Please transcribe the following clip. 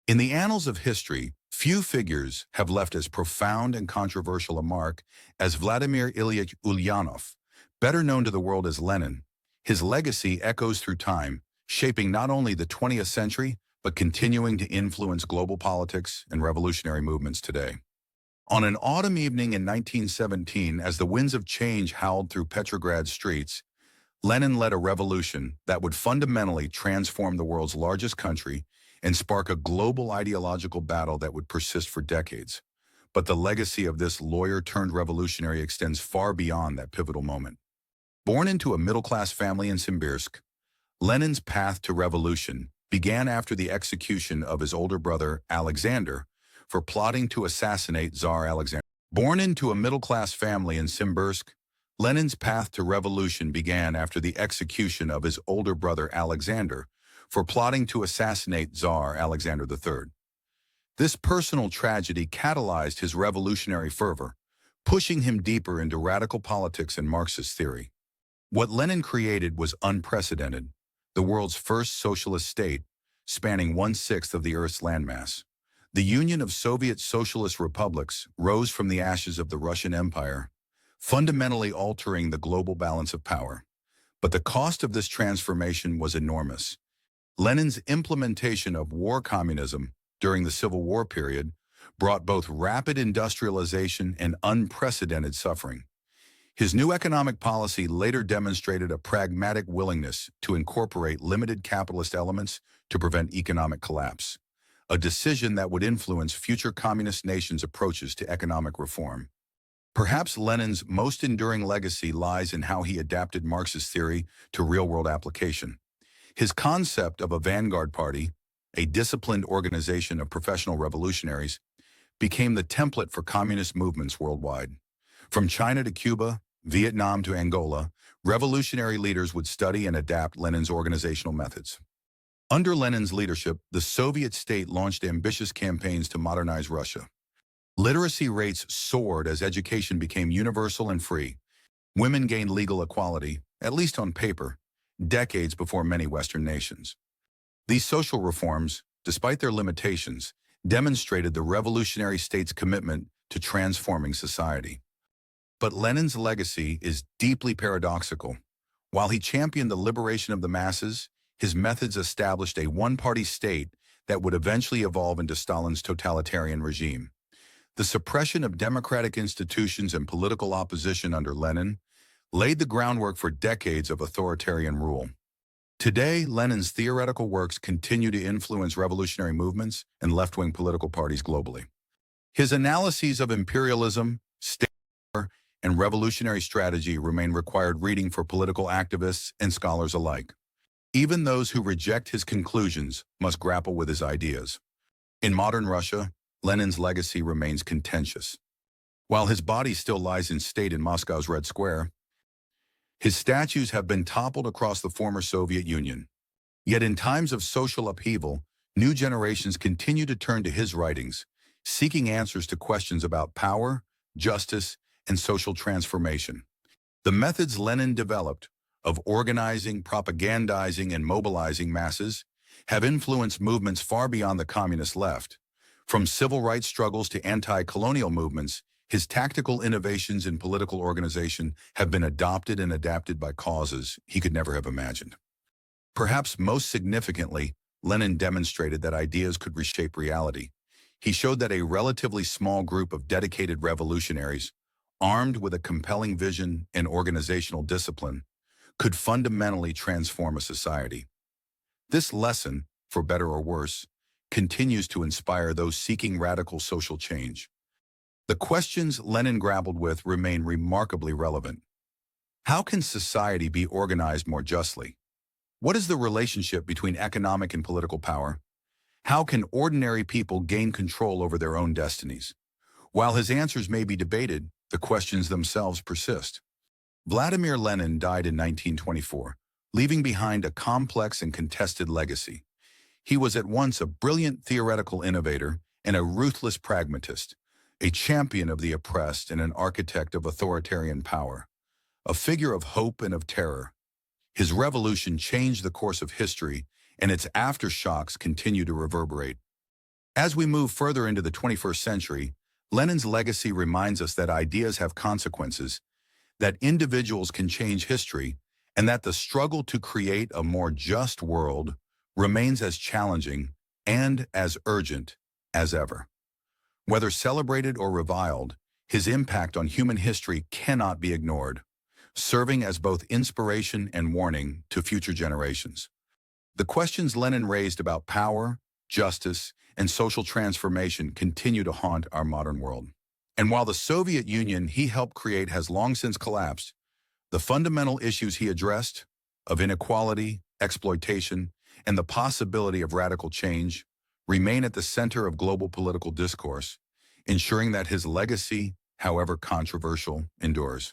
In the annals of history, few figures have left as profound and controversial a mark as Vladimir Ilyich Ulyanov, better known to the world as Lenin. His legacy echoes through time, shaping not only the 20th century, but continuing to influence global politics and revolutionary movements today. On an autumn evening in 1917, as the winds of change howled through Petrograd's streets, Lenin led a revolution that would fundamentally transform the world's largest country and spark a global ideological battle that would persist for decades. But the legacy of this lawyer-turned-revolutionary extends far beyond that pivotal moment. Born into a middle-class family in Simbirsk, Lenin's path to revolution began after the execution of his older brother, Alexander, for plotting to assassinate Tsar Alexander. Born into a middle-class family in Simbirsk, Lenin's path to revolution began after the execution of his older brother Alexander for plotting to assassinate Tsar Alexander III. This personal tragedy catalyzed his revolutionary fervor, pushing him deeper into radical politics and Marxist theory. What Lenin created was unprecedented, the world's first socialist state, spanning 1/6 of the Earth's landmass. The Union of Soviet Socialist Republics rose from the ashes of the Russian Empire, fundamentally altering the global balance of power. But the cost of this transformation was enormous. Lenin's implementation of war communism during the Civil War period brought both rapid industrialization and unprecedented suffering. His new economic policy later demonstrated a pragmatic willingness to incorporate limited capitalist elements to prevent economic collapse, a decision that would influence future communist nations' approaches to economic reform. Perhaps Lenin's most enduring legacy lies in how he adapted Marxist theory to real-world application. His concept of a vanguard party, a disciplined organization of professional revolutionaries, became the template for communist movements worldwide. From China to Cuba, Vietnam to Angola, revolutionary leaders would study and adapt Lenin's organizational methods. Under Lenin's leadership, the Soviet state launched ambitious campaigns to modernize Russia. Literacy rates soared as education became universal and free. Women gained legal equality, at least on paper, decades before many Western nations. These social reforms, despite their limitations, demonstrated the revolutionary state's commitment to transforming society. But Lenin's legacy is deeply paradoxical. While he championed the liberation of the masses, his methods established a one-party state that would eventually evolve into Stalin's totalitarian regime. The suppression of democratic institutions and political opposition under Lenin laid the groundwork for decades of authoritarian rule. Today, Lenin's theoretical works continue to influence revolutionary movements and left-wing political parties globally. His analyses of imperialism, state power, and revolutionary strategy remain required reading for political activists and scholars alike. Even those who reject his conclusions must grapple with his ideas. In modern Russia, Lenin's legacy remains contentious. While his body still lies in state in Moscow's Red Square, his statues have been toppled across the former Soviet Union. Yet in times of social upheaval, new generations continue to turn to his writings, seeking answers to questions about power, justice, and social transformation. The methods Lenin developed of organizing, propagandizing, and mobilizing masses have influenced movements far beyond the communist left. From civil rights struggles to anti-colonial movements, his tactical innovations in political organization have been adopted and adapted by causes he could never have imagined. Perhaps most significantly, Lenin demonstrated that ideas could reshape reality. He showed that a relatively small group of dedicated revolutionaries, armed with a compelling vision and organizational discipline, could fundamentally transform a society. This lesson, for better or worse, continues to inspire those seeking radical social change. The questions Lenin grappled with remain remarkably relevant. How can society be organized more justly? What is the relationship between economic and political power? How can ordinary people gain control over their own destinies? While his answers may be debated, the questions themselves persist. Vladimir Lenin died in 1924, leaving behind a complex and contested legacy. He was at once a brilliant theoretical innovator and a ruthless pragmatist, a champion of the oppressed and an architect of authoritarian power, a figure of hope and of terror. His revolution changed the course of history, and its aftershocks continue to reverberate. As we move further into the 21st century, Lenin's legacy reminds us that ideas have consequences, that individuals can change history, and that the struggle to create a more just world remains as challenging and as urgent as ever. Whether celebrated or reviled, his impact on human history cannot be ignored, serving as both inspiration and warning to future generations. The questions Lenin raised about power, justice, and social transformation continue to haunt our modern world. And while the Soviet Union he helped create has long since collapsed, the fundamental issues he addressed, of inequality, exploitation, and the possibility of radical change, remain at the center of global political discourse, ensuring that his legacy, however controversial, endures.